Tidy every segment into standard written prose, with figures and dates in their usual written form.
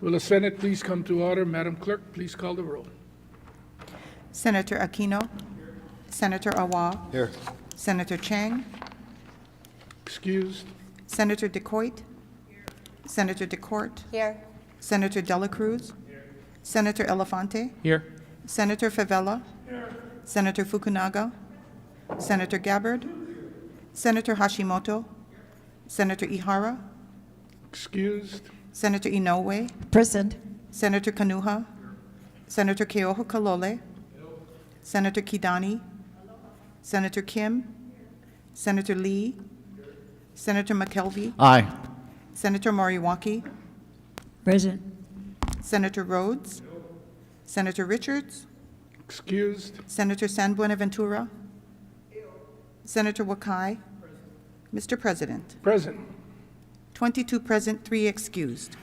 Will the Senate please come to order? Madam Clerk, please call the roll. Senator Aquino. Senator Awa. Here. Senator Chang. Excused. Senator DeCoit. Senator DeCourt. Here. Senator Dela Cruz. Senator Elefante. Here. Senator Favela. Senator Fukunaga. Senator Gabbard. Senator Hashimoto. Senator Ihara. Excused. Senator Inoue. Present. Senator Kanuha. Senator Keoho Kalole. Senator Kidani. Senator Kim. Senator Lee. Senator McKelvey. Aye. Senator Moriwaki. Present. Senator Rhodes. Senator Richards. Excused. Senator San Buenaventura. Senator Wakai. Mr. President, Present. 22 present, 3 excused.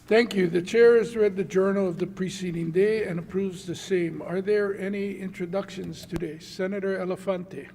Thank you. The chair has read the journal of the preceding day and approves the same. Are there any introductions today? Senator Elefante.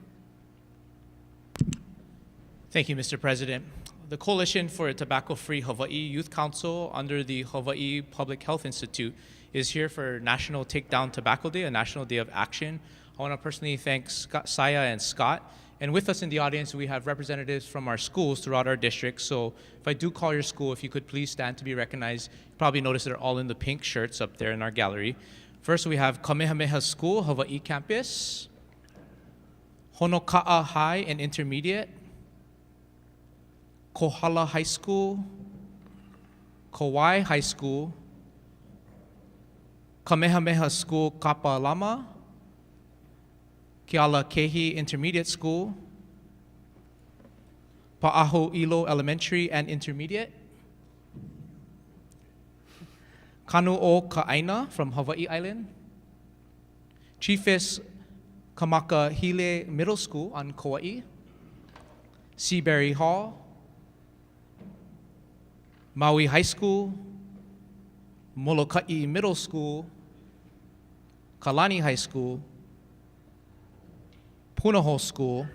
Thank you, Mr. President. The Coalition for a Tobacco-Free Hawaii Youth Council under the Hawaii Public Health Institute is here for National Take Down Tobacco Day, a national day of action. I want to personally thank Saya and Scott. And with us in the audience, we have representatives from our schools throughout our district. So if I do call your school, if you could please stand to be recognized. You probably noticed they're all in the pink shirts up there in our gallery. First, we have Kamehameha School, Hawaii Campus, Honoka'a High and Intermediate, Kohala High School, Kauai High School, Kamehameha School Kapalama, Kealakehi Intermediate School, Pa'aho Ilo Elementary and Intermediate, Kanu'o Ka'aina from Hawaii Island, Chiefess Kamakahile Middle School on Kauai, Seabury Hall, Maui High School, Moloka'i Middle School, Kalani High School, Punahou School,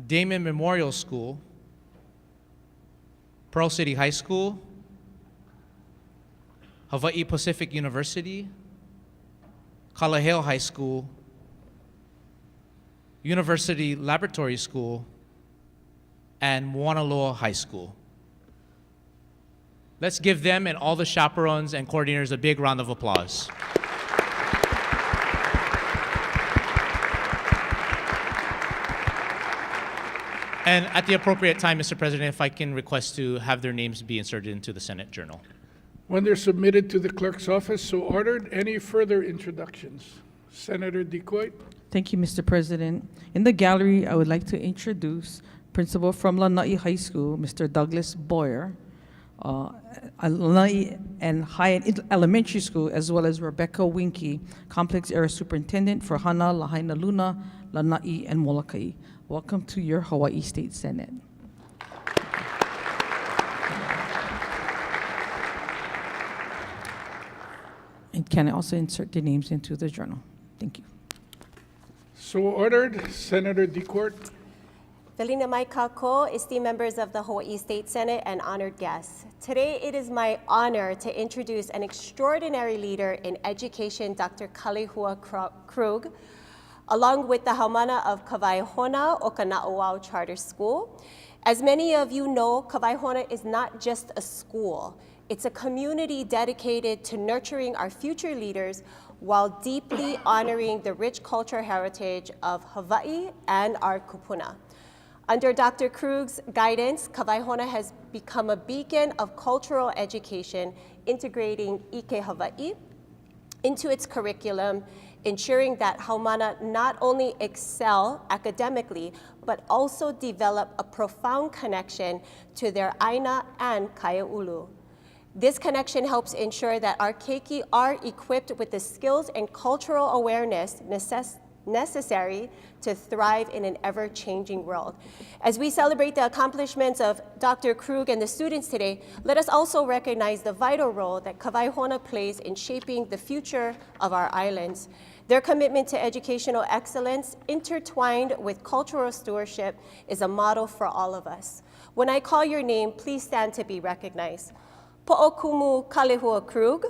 Damon Memorial School, Pearl City High School, Hawaii Pacific University, Kalaheo High School, University Laboratory School, and Moanaloa High School. Let's give them and all the chaperones and coordinators a big round of applause. And at the appropriate time, Mr. President, if I can request to have their names be inserted into the Senate Journal. When they're submitted to the clerk's office, so ordered. Any further introductions? Senator DeCoit. Thank you, Mr. President. In the gallery, I would like to introduce Principal from Lanai High School, Mr. Douglas Boyer, Lanai and Hyatt Elementary School, as well as Rebecca Winky, Complex Area Superintendent for Hana, Lahaina Luna, Lanai, and Molokai. Welcome to your Hawaii State Senate. And can I also insert the names into the journal? Thank you. So ordered. Senator DeCourt. Velina mai kako, esteemed members of the Hawaii State Senate and honored guests. Today it is my honor to introduce an extraordinary leader in education, Dr. Kalehua Krug, along with the Haumana of Kawaiahona Okana'uau Charter School. As many of you know, Kawaiahona is not just a school. It's a community dedicated to nurturing our future leaders while deeply honoring the rich cultural heritage of Hawaii and our kupuna. Under Dr. Krug's guidance, Kawaiahona has become a beacon of cultural education, integrating Ike Hawaii into its curriculum, ensuring that Haumana not only excel academically, but also develop a profound connection to their Aina and Kaia'ulu. This connection helps ensure that our keiki are equipped with the skills and cultural awareness necessary to thrive in an ever-changing world. As we celebrate the accomplishments of Dr. Krug and the students today, let us also recognize the vital role that Kawaiahona plays in shaping the future of our islands. Their commitment to educational excellence, intertwined with cultural stewardship, is a model for all of us. When I call your name, please stand to be recognized. Po'okumu Kalehua Krug,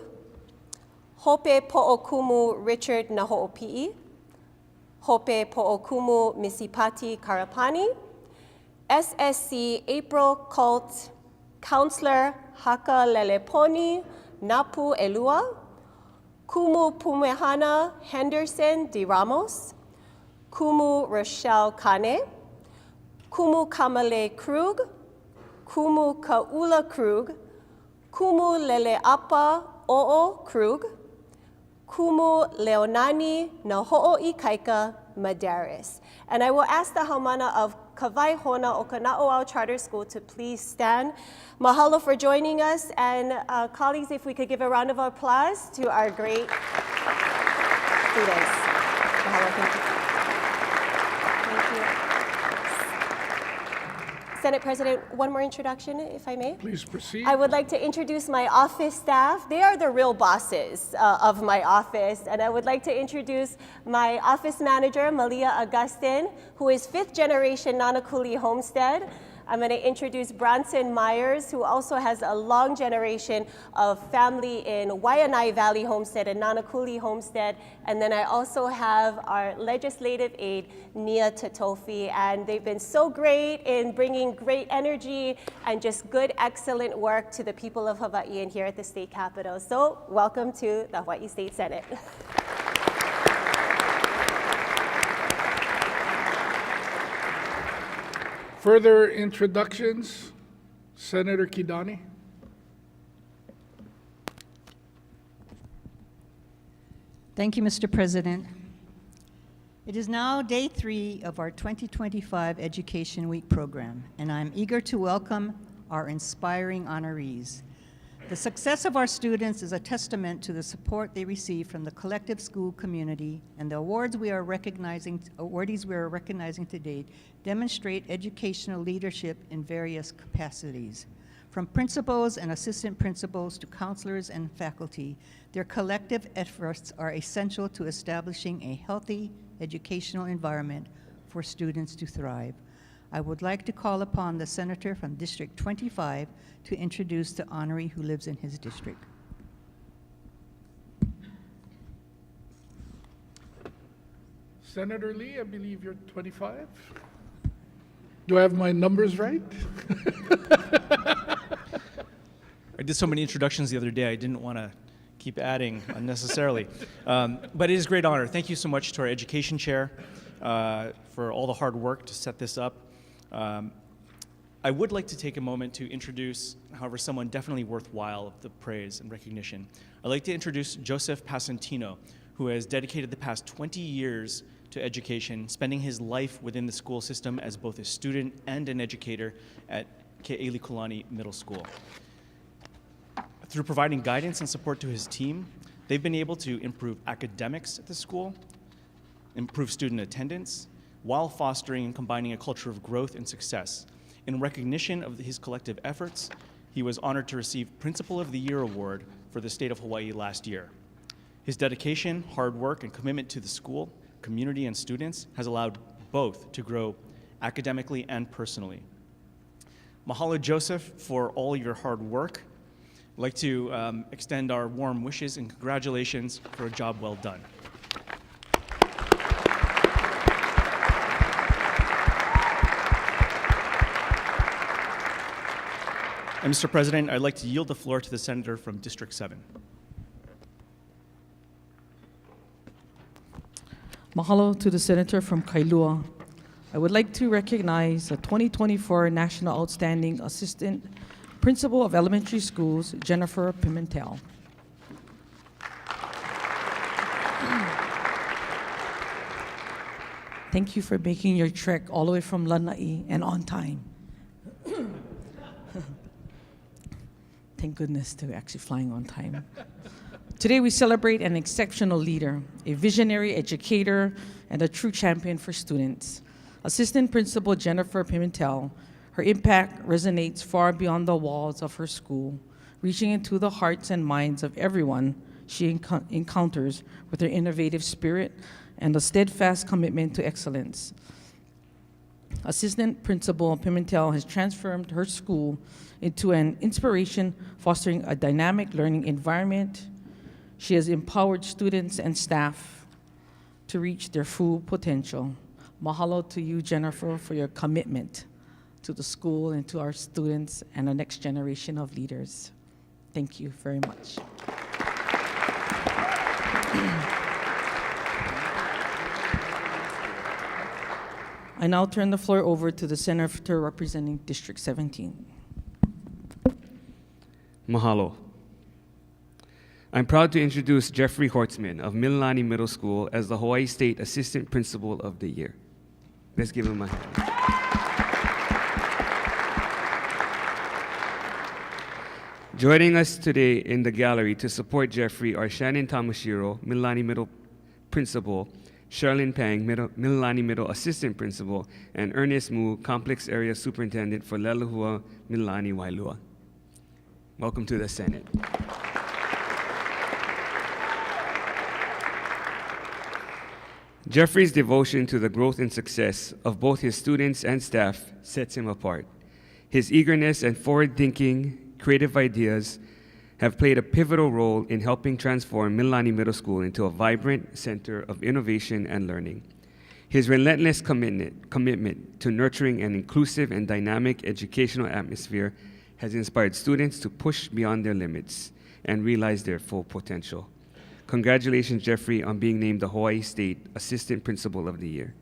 Hope Po'okumu Richard Naho'opi'i, Hope Po'okumu Misipati Karapani, SSC April Cult Counselor Haka Leleponi Napu Elua, Kumu Pumehana Henderson de Ramos, Kumu Rochelle Kane, Kumu Kamale Krug, Kumu Kaula Krug, Kumu Leleapa O'o Krug, Kumu Leonani Naho'o'i Kaika Madaris. And I will ask the Haumana of Kawai Hona o Kana'oau Charter School to please stand. Mahalo for joining us, and colleagues, if we could give a round of applause to our great students. Mahalo, thank you. Thank you. Senate President, one more introduction, if I may. Please proceed. I would like to introduce my office staff. They are the real bosses of my office. And I would like to introduce my office manager, Malia Augustin, who is 5th generation Nanakuli Homestead. I'm going to introduce Bronson Myers, who also has a long generation of family in Waianae Valley Homestead and Nanakuli Homestead. And then I also have our legislative aide, Nia Tatofi. And they've been so great in bringing great energy and just good, excellent work to the people of Hawaii and here at the state capitol. So welcome to the Hawaii State Senate. Further introductions, Senator Kidani. Thank you, Mr. President. It is now day 3 of our 2025 Education Week program, and I'm eager to welcome our inspiring honorees. The success of our students is a testament to the support they receive from the collective school community, and the awardees we are recognizing today demonstrate educational leadership in various capacities. From principals and assistant principals to counselors and faculty, their collective efforts are essential to establishing a healthy educational environment for students to thrive. I would like to call upon the senator from District 25 to introduce the honoree who lives in his district. Senator Lee, I believe you're 25. Do I have my numbers right? I did so many introductions the other day, I didn't want to keep adding unnecessarily. But it is a great honor. Thank you so much to our education chair for all the hard work to set this up. I would like to take a moment to introduce, however, someone definitely worthwhile of the praise and recognition. I'd like to introduce Joseph Pasantino, who has dedicated the past 20 years to education, spending his life within the school system as both a student and an educator at Ke'elikulani Middle School. Through providing guidance and support to his team, they've been able to improve academics at the school, improve student attendance, while fostering and combining a culture of growth and success. In recognition of his collective efforts, he was honored to receive Principal of the Year Award for the state of Hawaii last year. His dedication, hard work, and commitment to the school, community, and students has allowed both to grow academically and personally. Mahalo, Joseph, for all your hard work. I'd like to extend our warm wishes and congratulations for a job well done. And Mr. President, I'd like to yield the floor to the senator from District 7. Mahalo to the senator from Kailua. I would like to recognize the 2024 National Outstanding Assistant Principal of Elementary Schools, Jennifer Pimentel. Thank you for making your trek all the way from Lanai and on time. Thank goodness to actually flying on time. Today we celebrate an exceptional leader, a visionary educator, and a true champion for students. Assistant Principal Jennifer Pimentel, her impact resonates far beyond the walls of her school, reaching into the hearts and minds of everyone she encounters with her innovative spirit and a steadfast commitment to excellence. Assistant Principal Pimentel has transformed her school into an inspiration, fostering a dynamic learning environment. She has empowered students and staff to reach their full potential. Mahalo to you, Jennifer, for your commitment to the school and to our students and the next generation of leaders. Thank you very much. I now turn the floor over to the Senator representing District 17. Mahalo. I'm proud to introduce Jeffrey Hortzman of Mililani Middle School as the Hawaii State Assistant Principal of the Year. Let's give him a hand. Joining us today in the gallery to support Jeffrey are Shannon Tamashiro, Mililani Middle Principal, Charlene Pang, Mililani Middle Assistant Principal, and Ernest Mu, Complex Area Superintendent for Lelahua Mililani Wailua. Welcome to the Senate. Jeffrey's devotion to the growth and success of both his students and staff sets him apart. His eagerness and forward-thinking, creative ideas have played a pivotal role in helping transform Mililani Middle School into a vibrant center of innovation and learning. His relentless commitment to nurturing an inclusive and dynamic educational atmosphere has inspired students to push beyond their limits and realize their full potential. Congratulations, Jeffrey, on being named the Hawaii State Assistant Principal of the Year.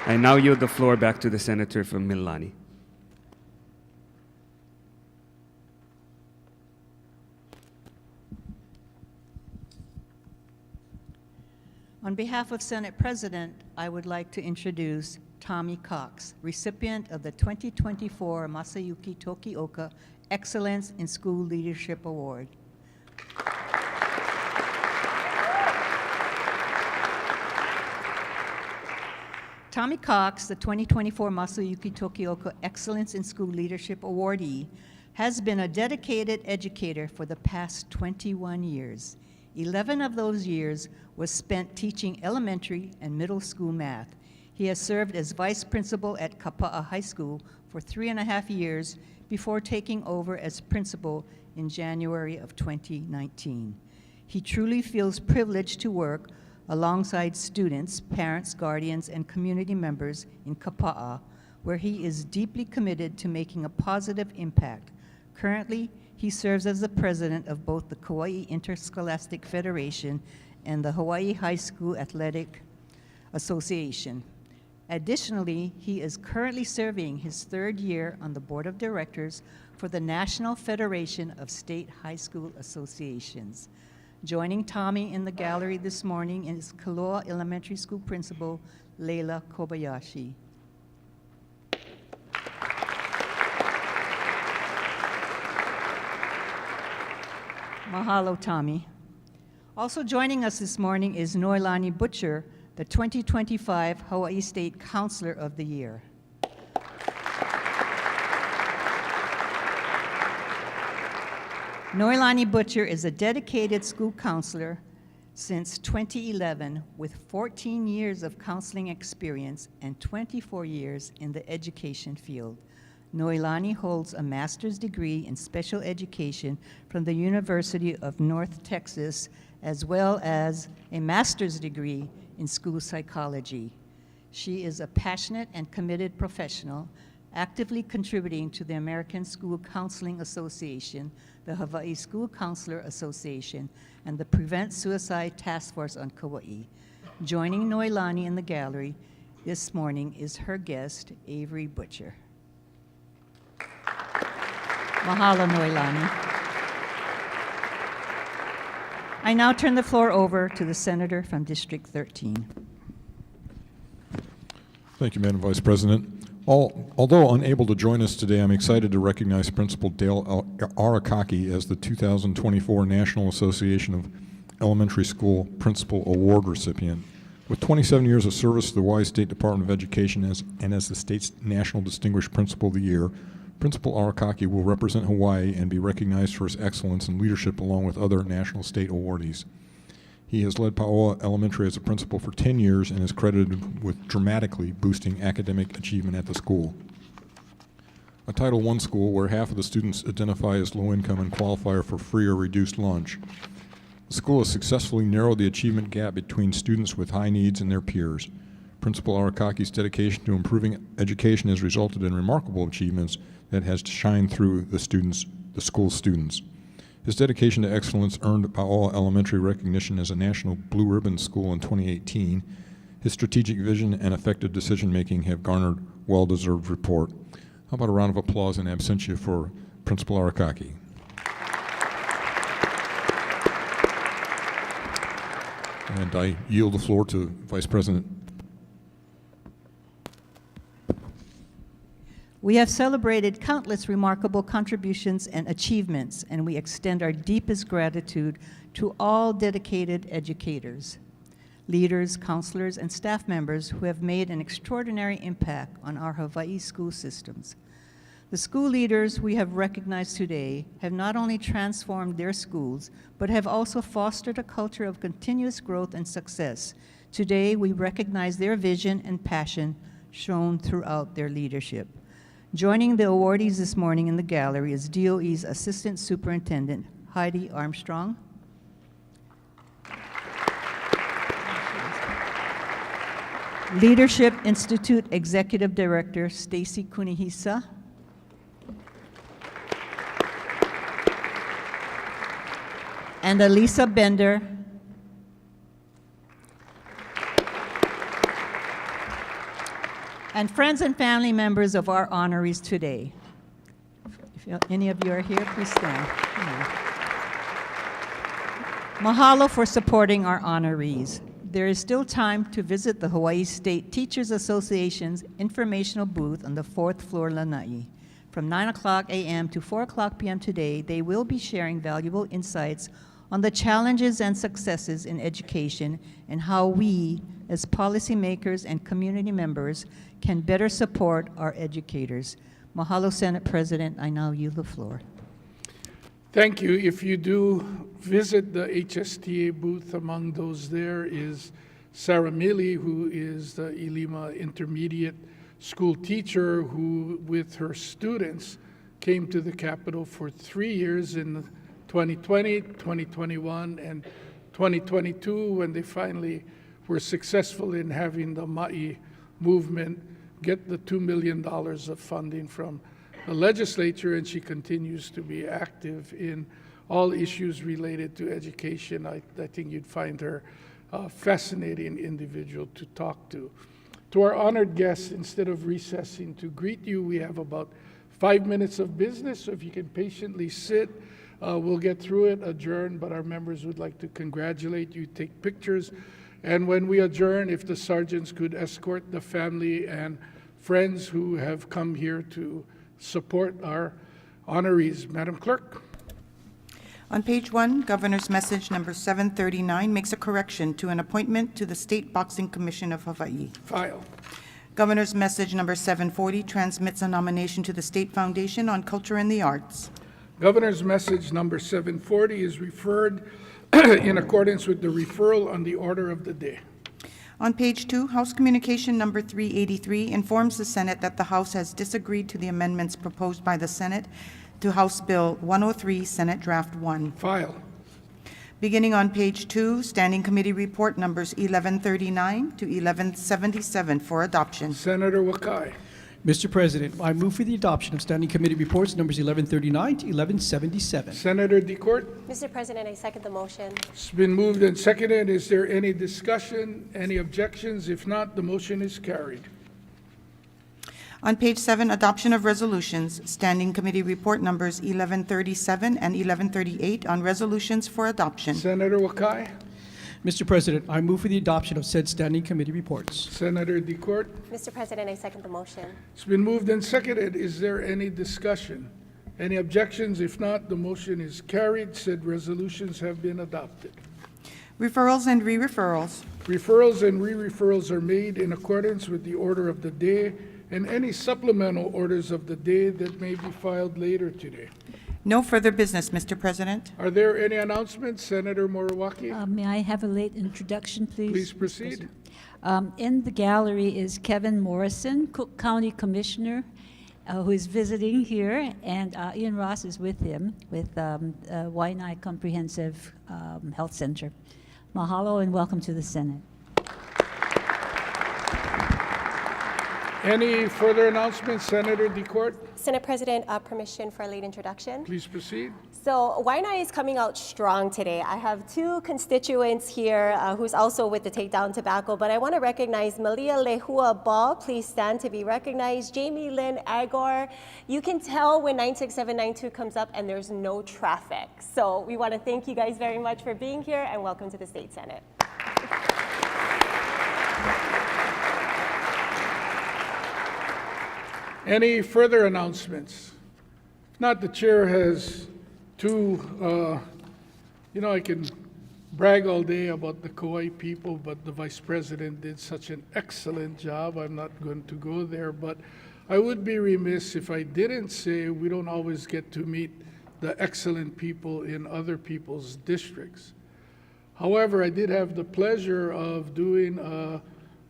I now yield the floor back to the Senator from Mililani. On behalf of Senate President, I would like to introduce Tommy Cox, recipient of the 2024 Masayuki Tokioka Excellence in School Leadership Award. Tommy Cox, the 2024 Masayuki Tokioka Excellence in School Leadership Awardee, has been a dedicated educator for the past 21 years. 11 of those years was spent teaching elementary and middle school math. He has served as vice principal at Kapa'a High School for 3.5 years before taking over as principal in January of 2019. He truly feels privileged to work alongside students, parents, guardians, and community members in Kapa'a, where he is deeply committed to making a positive impact. Currently, he serves as the president of both the Kauai Interscholastic Federation and the Hawaii High School Athletic Association. Additionally, he is currently serving his 3rd year on the board of directors for the National Federation of State High School Associations. Joining Tommy in the gallery this morning is Kaloa Elementary School Principal Leila Kobayashi. Mahalo, Tommy. Also joining us this morning is Noelani Butcher, the 2025 Hawaii State Counselor of the Year. Noelani Butcher is a dedicated school counselor since 2011 with 14 years of counseling experience and 24 years in the education field. Noelani holds a master's degree in special education from the University of North Texas, as well as a master's degree in school psychology. She is a passionate and committed professional, actively contributing to the American School Counseling Association, the Hawaii School Counselor Association, and the Prevent Suicide Task Force on Kauai. Joining Noelani in the gallery this morning is her guest, Avery Butcher. Mahalo, Noelani. I now turn the floor over to the senator from District 13. Thank you, Madam Vice President. Although unable to join us today, I'm excited to recognize Principal Dale Arakaki as the 2024 National Association of Elementary School Principal Award recipient. With 27 years of service to the Hawaii State Department of Education and as the state's National Distinguished Principal of the Year, Principal Arakaki will represent Hawaii and be recognized for his excellence and leadership along with other national state awardees. He has led Paoa Elementary as a principal for 10 years and is credited with dramatically boosting academic achievement at the school. A Title I school where half of the students identify as low income and qualify for free or reduced lunch. The school has successfully narrowed the achievement gap between students with high needs and their peers. Principal Arakaki's dedication to improving education has resulted in remarkable achievements that has shined through the school's students. His dedication to excellence earned Paoa Elementary recognition as a National Blue Ribbon School in 2018. His strategic vision and effective decision-making have garnered well-deserved report. How about a round of applause in absentia for Principal Arakaki? And I yield the floor to Vice President. We have celebrated countless remarkable contributions and achievements, and we extend our deepest gratitude to all dedicated educators, leaders, counselors, and staff members who have made an extraordinary impact on our Hawaii school systems. The school leaders we have recognized today have not only transformed their schools, but have also fostered a culture of continuous growth and success. Today, we recognize their vision and passion shown throughout their leadership. Joining the awardees this morning in the gallery is DOE's Assistant Superintendent, Heidi Armstrong. Leadership Institute Executive Director, Stacy Kunihisa. And Elisa Bender. And friends and family members of our honorees today. If any of you are here, please stand. Mahalo for supporting our honorees. There is still time to visit the Hawaii State Teachers Association's informational booth on the 4th floor lanai. From 9:00 a.m. to 4:00 p.m. today, they will be sharing valuable insights on the challenges and successes in education and how we, as policymakers and community members, can better support our educators. Mahalo, Senate President. I now yield the floor. Thank you. If you do visit the HSTA booth, among those there is Sarah Milley, who is the Ilima Intermediate School teacher who, with her students, came to the Capitol for 3 years in 2020, 2021, and 2022, when they finally were successful in having the Ma'i movement get the $2 million of funding from the legislature, and she continues to be active in all issues related to education. I think you'd find her a fascinating individual to talk to. To our honored guests, instead of recessing to greet you, we have about 5 minutes of business, so if you can patiently sit, we'll get through it, adjourn, but our members would like to congratulate you, take pictures, and when we adjourn, if the sergeants could escort the family and friends who have come here to support our honorees. Madam Clerk. On page 1, Governor's Message number 739 makes a correction to an appointment to the State Boxing Commission of Hawaii. File. Governor's Message number 740 transmits a nomination to the State Foundation on Culture and the Arts. Governor's Message number 740 is referred in accordance with the referral on the order of the day. On page 2, House Communication number 383 informs the Senate that the House has disagreed to the amendments proposed by the Senate to House Bill 103, Senate Draft 1. File. Beginning on page 2, Standing Committee Report numbers 1139 to 1177 for adoption. Senator Wakai. Mr. President, I move for the adoption of Standing Committee Reports numbers 1139 to 1177. Senator DeCourt. Mr. President, I second the motion. It's been moved and seconded. Is there any discussion, any objections? If not, the motion is carried. On page 7, Adoption of Resolutions, Standing Committee Report numbers 1137 and 1138 on resolutions for adoption. Senator Wakai. Mr. President, I move for the adoption of said Standing Committee Reports. Senator DeCourt. Mr. President, I second the motion. It's been moved and seconded. Is there any discussion? Any objections? If not, the motion is carried. Said resolutions have been adopted. Referrals and re-referrals. Referrals and re-referrals are made in accordance with the order of the day and any supplemental orders of the day that may be filed later today. No further business, Mr. President. Are there any announcements? Senator Moriwaki, May I have a late introduction, please? please proceed. In the gallery is Kevin Morrison, Cook County Commissioner, who is visiting here, and Ian Ross is with him with Waianae Comprehensive Health Center. Mahalo and welcome to the Senate. Any further announcements, Senator DeCourt? Senate President, permission for a late introduction. Please proceed. So Waianae is coming out strong today. I have two constituents here who's also with the Takedown Tobacco, but I want to recognize Malia Lehua Ball. Please stand to be recognized. Jamie Lynn Agor. You can tell when 96792 comes up and there's no traffic. So we want to thank you guys very much for being here and welcome to the State Senate. Any further announcements? If not, the chair has two, I can brag all day about the Kauai people, but the vice president did such an excellent job. I'm not going to go there, but I would be remiss if I didn't say we don't always get to meet the excellent people in other people's districts. However, I did have the pleasure of doing a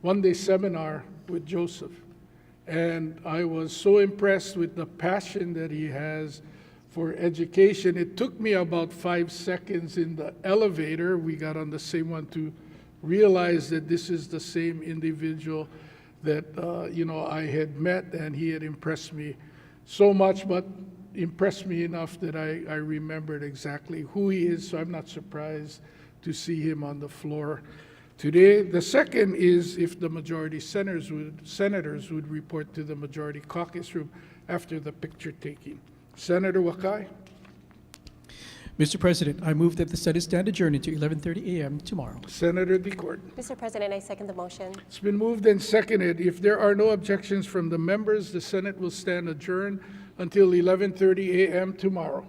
one-day seminar with Joseph. And I was so impressed with the passion that he has for education. It took me about 5 seconds in the elevator, we got on the same one, to realize that this is the same individual that I had met, and he had impressed me so much, but impressed me enough that I remembered exactly who he is, so I'm not surprised to see him on the floor today. The second is if the majority senators would report to the majority caucus room after the picture taking. Senator Wakai. Mr. President, I move that the Senate stand adjourned until 11:30 a.m. tomorrow. Senator DeCourt. Mr. President, I second the motion. It's been moved and seconded. If there are no objections from the members, the Senate will stand adjourned until 11:30 a.m. tomorrow.